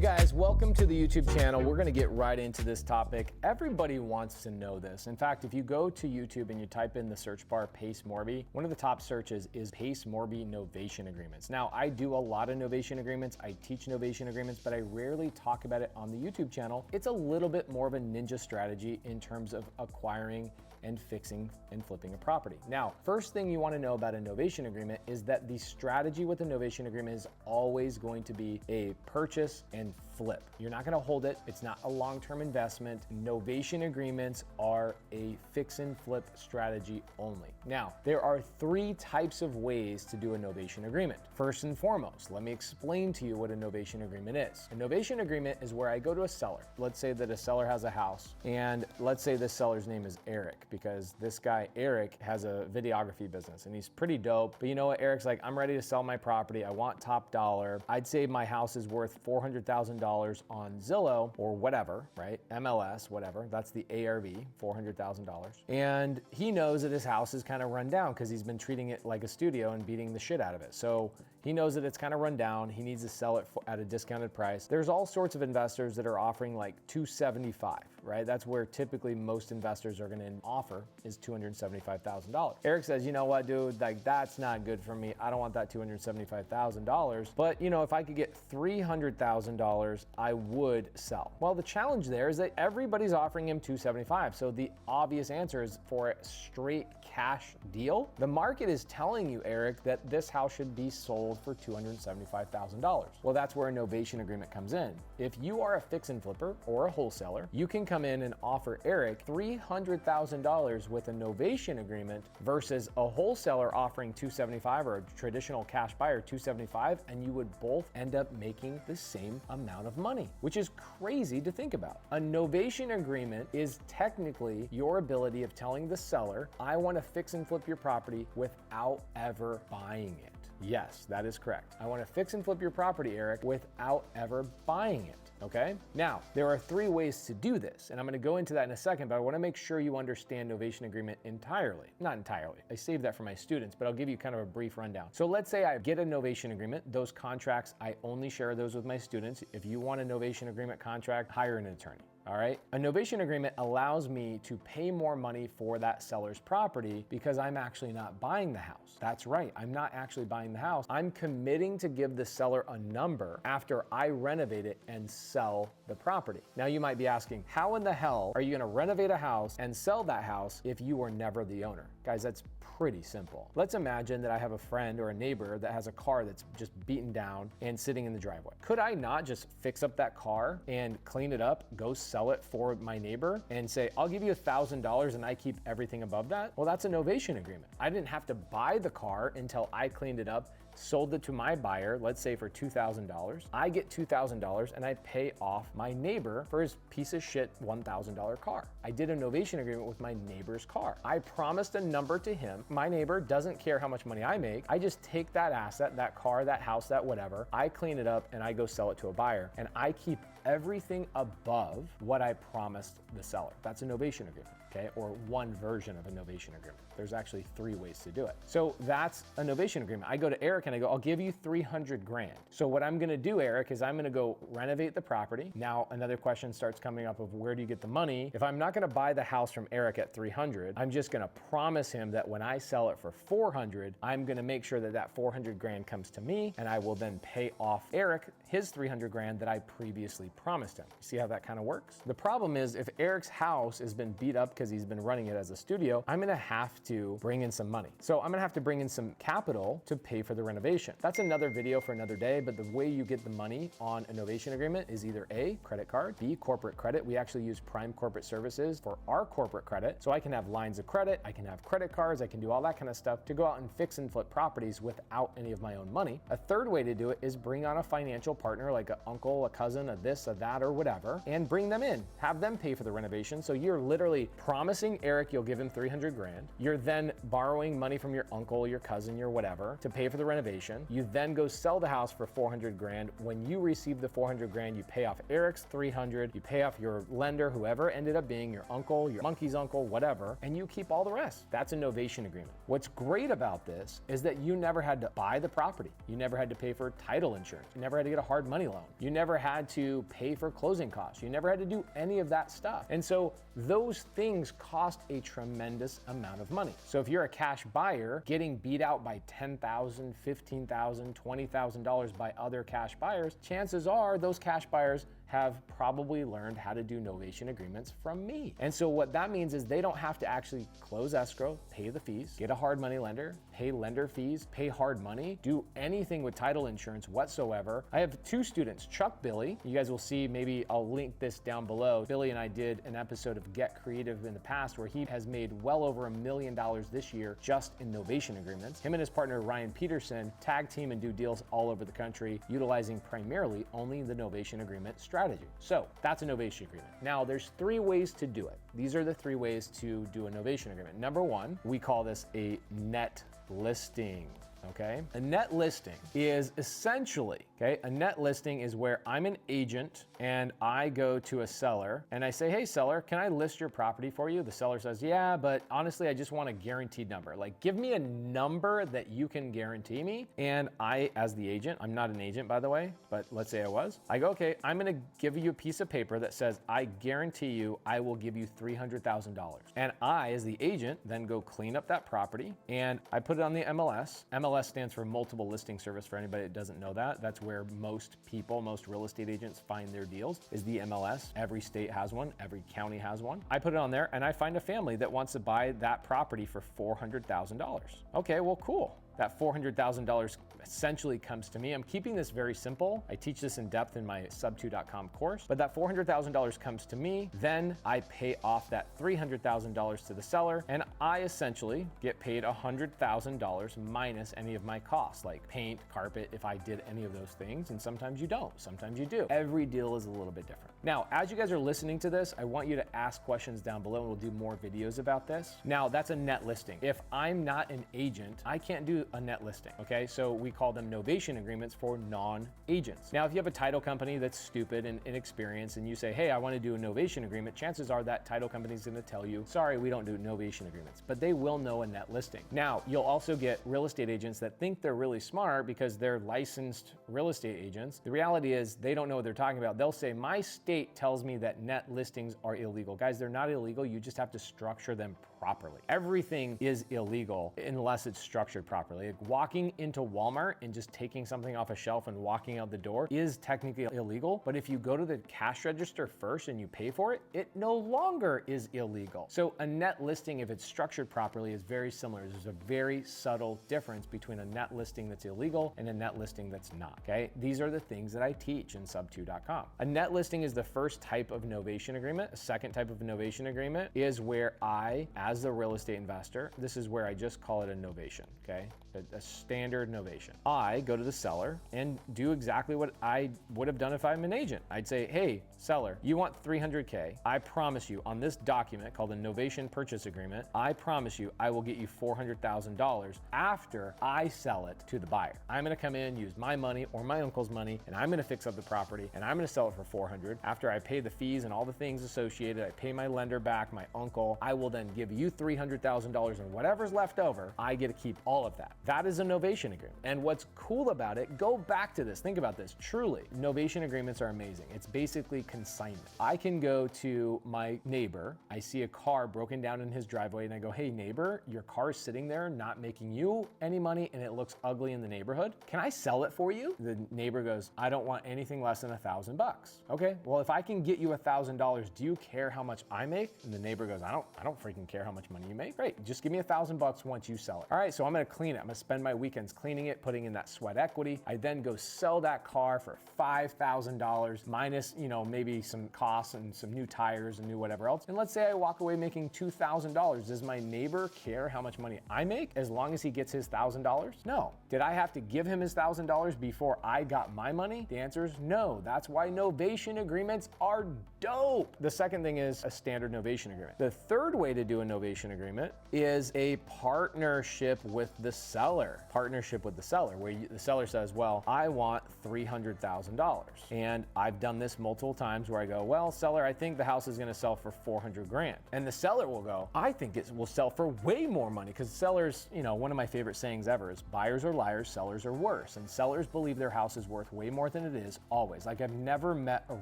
guys, welcome to the YouTube channel. We're gonna get right into this topic. Everybody wants to know this. In fact, if you go to YouTube and you type in the search bar Pace Morby, one of the top searches is Pace Morby Novation Agreements. Now, I do a lot of novation agreements. I teach novation agreements, but I rarely talk about it on the YouTube channel. It's a little bit more of a ninja strategy in terms of acquiring and fixing and flipping a property. Now, first thing you wanna know about a novation agreement is that the strategy with a novation agreement is always going to be a purchase and flip. You're not gonna hold it. It's not a long-term investment. Novation agreements are a fix and flip strategy only. Now, there are three types of ways to do a novation agreement. First and foremost, let me explain to you what a novation agreement is. A novation agreement is where I go to a seller. Let's say that a seller has a house, and let's say this seller's name is Eric, because this guy, Eric, has a videography business and he's pretty dope. But you know what? Eric's like, I'm ready to sell my property. I want top dollar. I'd say my house is worth $400,000 on Zillow or whatever, right? MLS, whatever. That's the ARV, $400,000. And he knows that his house is kind of run down because he's been treating it like a studio and beating the shit out of it. So he knows that it's kind of run down. He needs to sell it at a discounted price. There's all sorts of investors that are offering like $275,000, right? That's where typically most investors are going to offer is $275,000. Eric says, you know what, dude, like that's not good for me. I don't want that $275,000. But you know, if I could get $300,000, I would sell. Well, the challenge there is that everybody's offering him $275,000. So the obvious answer is for a straight cash deal. The market is telling you, Eric, that this house should be sold for $275,000. Well, that's where a novation agreement comes in. If you are a fix and flipper or a wholesaler, you can come in and offer Eric $300,000 with a novation agreement versus a wholesaler offering $275,000 or a traditional cash buyer $275,000, and you would both end up making the same amount of money, which is crazy to think about. A novation agreement is technically your ability of telling the seller, I want to fix and flip your property without ever buying it. Yes, that is correct. I want to fix and flip your property, Eric, without ever buying it. Okay? Now, there are three ways to do this, and I'm going to go into that in a second, but I want to make sure you understand novation agreement entirely. Not entirely. I saved that for my students, but I'll give you kind of a brief rundown. So let's say I get a novation agreement. Those contracts, I only share those with my students. If you want a novation agreement contract, hire an attorney. All right. A novation agreement allows me to pay more money for that seller's property because I'm actually not buying the house. That's right. I'm not actually buying the house. I'm committing to give the seller a number after I renovate it and sell the property. Now you might be asking, how in the hell are you going to renovate a house and sell that house if you were never the owner? Guys, that's pretty simple. Let's imagine that I have a friend or a neighbor that has a car that's just beaten down and sitting in the driveway. Could I not just fix up that car and clean it up, go sell it for my neighbor and say, I'll give you $1,000 and I keep everything above that? Well, that's a novation agreement. I didn't have to buy the car until I cleaned it up, sold it to my buyer, let's say for $2,000. I get $2,000 and I pay off my neighbor for his piece of shit $1,000 car. I did a novation agreement with my neighbor's car. I promised a number to him. My neighbor doesn't care how much money I make. I just take that asset, that car, that house, that whatever, I clean it up and I go sell it to a buyer, and I keep everything above what I promised the seller. That's a novation agreement, okay? Or one version of a novation agreement. There's actually three ways to do it. So that's a novation agreement. I go to Eric and I go, I'll give you $300,000. So what I'm gonna do, Eric, is I'm gonna go renovate the property. Now, another question starts coming up of where do you get the money? If I'm not gonna buy the house from Eric at $300,000, I'm just gonna promise him that when I sell it for $400,000, I'm gonna make sure that that $400,000 comes to me, and I will then pay off Eric his $300,000 that I previously promised him. See how that kind of works? The problem is if Eric's house has been beat up because he's been running it as a studio, I'm gonna have to bring in some money. So I'm gonna have to bring in some capital to pay for the renovation. That's another video for another day, but the way you get the money on a novation agreement is either A, credit card, B, corporate credit. We actually use Prime Corporate Services for our corporate credit. So I can have lines of credit, I can have credit cards, I can do all that kind of stuff to go out and fix and flip properties without any of my own money. A third way to do it is bring on a financial partner like an uncle, a cousin, a this, this, a that, or whatever, and bring them in. Have them pay for the renovation. So you're literally promising Eric you'll give him 300 grand. You're then borrowing money from your uncle, your cousin, your whatever to pay for the renovation. You then go sell the house for 400 grand. When you receive the 400 grand, you pay off Eric's 300, you pay off your lender, whoever ended up being your uncle, your monkey's uncle, whatever, and you keep all the rest. That's a novation agreement. What's great about this is that you never had to buy the property. You never had to pay for title insurance. You never had to get a hard money loan. You never had to pay for closing costs. You never had to do any of that stuff. And so those things cost a tremendous amount of money. So if you're a cash buyer getting beat out by $10,000, $15,000, $20,000 by other cash buyers, chances are those cash buyers have probably learned how to do novation agreements from me. And so what that means is they don't have to actually close escrow, pay the fees, get a hard money lender, pay lender fees, pay hard money, do anything with title insurance whatsoever. I have two students, Chuck, Billy. You guys will see, maybe I'll link this down below. Billy and I did an episode of Get Creative in the past where he has made well over $1 million this year just in novation agreements. Him and his partner, Ryan Peterson, tag team and do deals all over the country, utilizing primarily only the novation agreement strategy. So that's a novation agreement. Now there's 3 ways to do it. These are the 3 ways to do a novation agreement. Number 1, we call this a net listing. Okay, a net listing is essentially, a net listing is where I'm an agent and I go to a seller and I say, hey seller, can I list your property for you? The seller says, yeah, but honestly, I just want a guaranteed number. Like, give me a number that you can guarantee me. And I, as the agent, I'm not an agent by the way, but let's say I was, I go, okay, I'm gonna give you a piece of paper that says, I guarantee you, I will give you $300,000. And I, as the agent, then go clean up that property and I put it on the MLS. MLS stands for multiple listing service for anybody that doesn't know that. That's where most people, most real estate agents find their deals, is the MLS. Every state has one, every county has one. I put it on there and I find a family that wants to buy that property for $400,000. Okay, well, cool. That $400,000 essentially comes to me. I'm keeping this very simple. I teach this in depth in my Subto.com course, but that $400,000 comes to me. Then I pay off that $300,000 to the seller, and I essentially get paid $100,000 minus any of my costs, like paint, carpet, if I did any of those things. And sometimes you don't, sometimes you do. Every deal is a little bit different. Now, as you guys are listening to this, I want you to ask questions down below and we'll do more videos about this. Now, that's a net listing. If I'm not an agent, I can't do a net listing, okay? So we call them novation agreements for non-agents. Now, if you have a title company that's stupid and inexperienced and you say, hey, I want to do a novation agreement, chances are that title company is going to tell you, sorry, we don't do novation agreements, but they will know a net listing. Now, you'll also get real estate agents that think they're really smart because they're licensed real estate agents. The reality is they don't know what they're talking about. They'll say, my state tells me that net listings are illegal. Guys, they're not illegal. You just have to structure them properly. Everything is illegal unless it's structured properly. Like walking into Walmart and just taking something off a shelf and walking out the door is technically illegal, but if you go to the cash register first and you pay for it, it no longer is illegal. So a net listing, if it's structured properly, is very similar. There's a very subtle difference between a net listing that's illegal and a net listing that's not, okay? These are the things that I teach in Subto.com. A net listing is the first type of novation agreement. A second type of novation agreement is where I, as the real estate investor, this is where I just call it a novation, okay? A standard novation. I go to the seller and do exactly what I would have done if I'm an agent. I'd say, hey, seller, you want $300K. I promise you on this document called a novation purchase agreement, I promise you I will get you $400,000 after I sell it to the buyer. I'm gonna come in, use my money or my uncle's money, and I'm gonna fix up the property and I'm gonna sell it for $400. After I pay the fees and all the things associated, I pay my lender back, my uncle, I will then give you $300,000 and whatever's left over, I get to keep all of that. That is a novation agreement. And what's cool about it, go back to this, think about this, truly, novation agreements are amazing. It's basically consignment. I can go to my neighbor, I see a car broken down in his driveway and I go, hey neighbor, your car is sitting there not making you any money and it looks ugly in the neighborhood. Can I sell it for you? The neighbor goes, I don't want anything less than $1,000. Okay, well if I can get you $1,000, do you care how much I make? And the neighbor goes, I don't freaking care how much money you make. Great, just give me $1,000 once you sell it. All right, so I'm gonna clean it. I'm I spend my weekends cleaning it, putting in that sweat equity. I then go sell that car for $5,000 minus, maybe some costs and some new tires and new whatever else. And let's say I walk away making $2,000. Does my neighbor care how much money I make as long as he gets his $1,000? No. Did I have to give him his $1,000 before I got my money? The answer is no. That's why novation agreements are dope. The second thing is a standard novation agreement. The third way to do a novation agreement is a partnership with the seller. Partnership with the seller, where the seller says, well, I want $300,000. And I've done this multiple times where I go, well, seller, I think the house is gonna sell for 400 grand. And the seller will go, I think it will sell for way more money, because sellers, one of my favorite sayings ever is buyers are liars, sellers are worse. And sellers believe their house is worth way more than it is, always. Like, I've never met a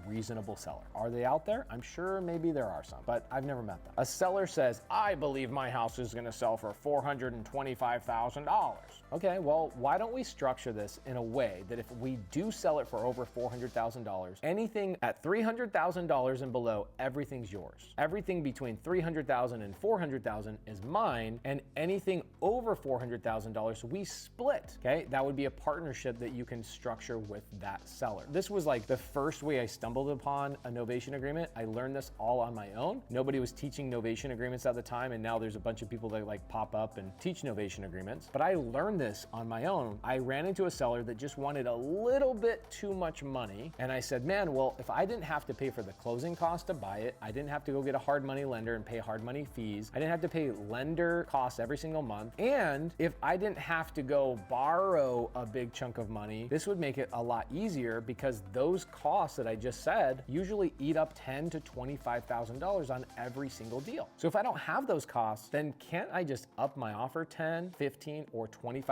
reasonable seller. Are they out there? I'm sure maybe there are some, but I've never met them. A seller says, I believe my house is gonna sell for $425,000. Okay, well, why don't we structure this in a way that if we do sell it for over $400,000, anything at $300,000 and below, everything's yours. Everything between $300,000 and $400,000 is mine, and anything over $400,000 we split. Okay, that would be a partnership that you can structure with that seller. This was like the first way I stumbled upon a novation agreement. I learned this all on my own. Nobody was teaching novation agreements at the time, and now there's a bunch of people that like pop up and teach novation agreements. But I learned this on my own. I ran into a seller that just wanted a little bit too much money, and I said, man, well, if I didn't have to pay for the closing cost to buy it, I didn't have to go get a hard money lender and pay hard money fees, I didn't have to pay lender costs every single month, and if I didn't have to go borrow a big chunk of money, this would make it a lot easier, because those costs that I just said usually eat up $10,000 to $25,000 on every single deal. So if I don't have those costs, then can't I just up my offer $10,000, $15,000, or $25,000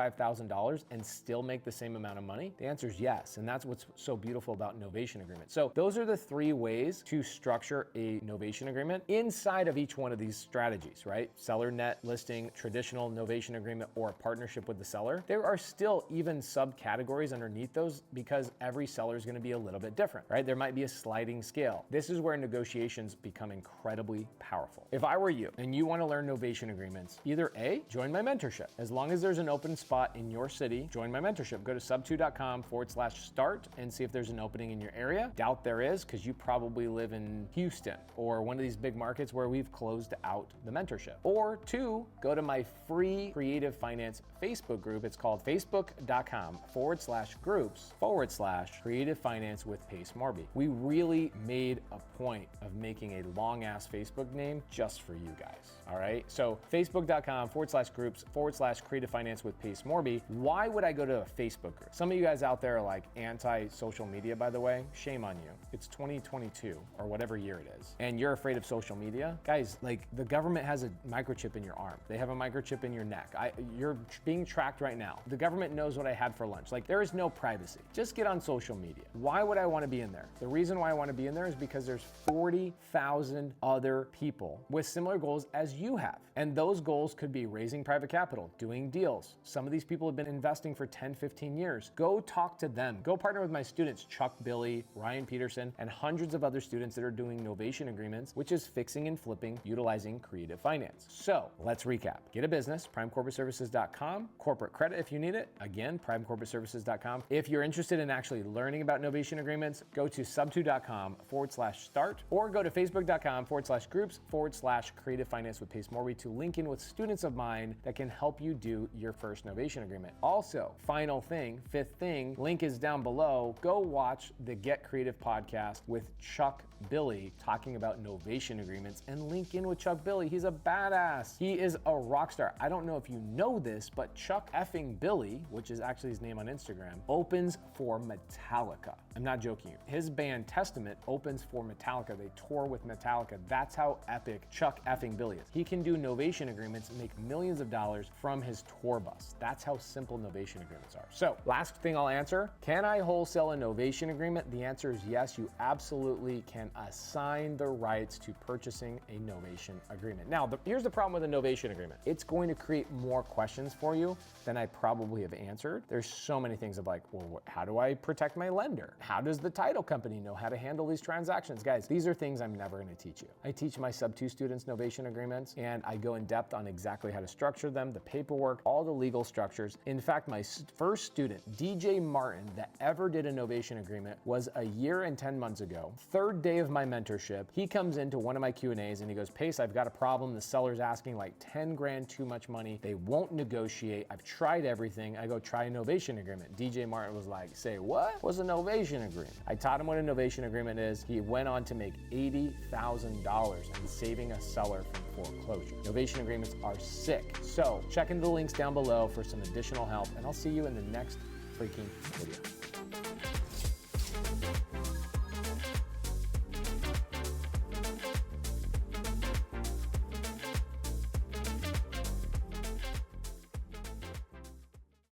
and still make the same amount of money? The answer is yes, and that's what's so beautiful about novation agreements. So those are the three ways to structure a novation agreement inside of each one of these strategies, right? Seller net listing, traditional novation agreement, or a partnership with the seller. There are still even subcategories underneath those, because every seller is going to be a little bit different, right? There might be a sliding scale. This is where negotiations become incredibly powerful. If I were you and you want to learn novation agreements, either A, join my mentorship. As long as there's an open spot in your city, join my mentorship. Go to subto.com/start and see if there's an opening in your area. Doubt there is, because you probably live in Houston or one of these big markets where we've closed out the mentorship. Or two, go to my free creative finance Facebook group. It's called facebook.com/groups/creative finance with Pace Morby. We really made a point of making a long ass Facebook name just for you guys. All right. So facebook.com/groups/creative finance with Pace Morby. Why would I go to a Facebook group? Some of you guys out there are like anti-social media, by the way. Shame on you. It's 2022 or whatever year it is, and you're afraid of social media. Guys, like, the government has a microchip in your arm. They have a microchip in your neck. You're being tracked right now. The government knows what I had for lunch. Like, there is no privacy. Just get on social media. Why would I want to be in there? The reason why I want to be in there is because there's 40,000 other people with similar goals as you have. And those goals could be raising private capital, doing deals. Some of these people have been investing for 10, 15 years. Go talk to them. Go partner with my students, Chuck, Billy, Ryan Peterson, and hundreds of other students that are doing novation agreements, which is fixing and flipping utilizing creative finance. So let's recap. Get a business, primecorporateservices.com. Corporate credit if you need it. Again, primecorporateservices.com. If you're interested in actually learning about novation agreements, go to subto.com/start, or go to facebook.com/groups/creative finance with Pace Morby to link in with students of mine that can help you do your first novation agreement. Also, final thing, fifth thing, link is down below. Go watch the Get Creative podcast with Chuck Billy talking about novation agreements, and link in with Chuck Billy. He's a badass. He is a rock star. I don't know if you know this, but Chuck effing Billy, which is actually his name on Instagram, opens for Metallica. I'm not joking you. His band Testament opens for Metallica. They tour with Metallica. That's how epic Chuck effing Billy is. He can do novation agreements and make millions of dollars from his tour bus. That's how simple novation agreements are. So, last thing I'll answer, can I wholesale a novation agreement? The answer is yes, you absolutely can assign the rights to purchasing a novation agreement. Now, here's the problem with a novation agreement. It's going to create more questions for you, then I probably have answered. There's so many things of like, well, how do I protect my lender? How does the title company know how to handle these transactions? Guys, these are things I'm never gonna teach you. I teach my Subto students Novation agreements, and I go in depth on exactly how to structure them, the paperwork, all the legal structures. In fact, my first student, DJ Martin, that ever did a Novation agreement was a year and 10 months ago. Third day of my mentorship, he comes into one of my Q&As and he goes, Pace, I've got a problem. The seller's asking like 10 grand too much money. They won't negotiate. I've tried everything. I go, try a Novation agreement. DJ Martin was like, say what? What's a Novation agreement? I taught him what a Novation agreement is. He went on to make $80,000 and saving a seller from foreclosure. Novation agreements are sick. So check into the links down below for some additional help, and I'll see you in the next freaking video.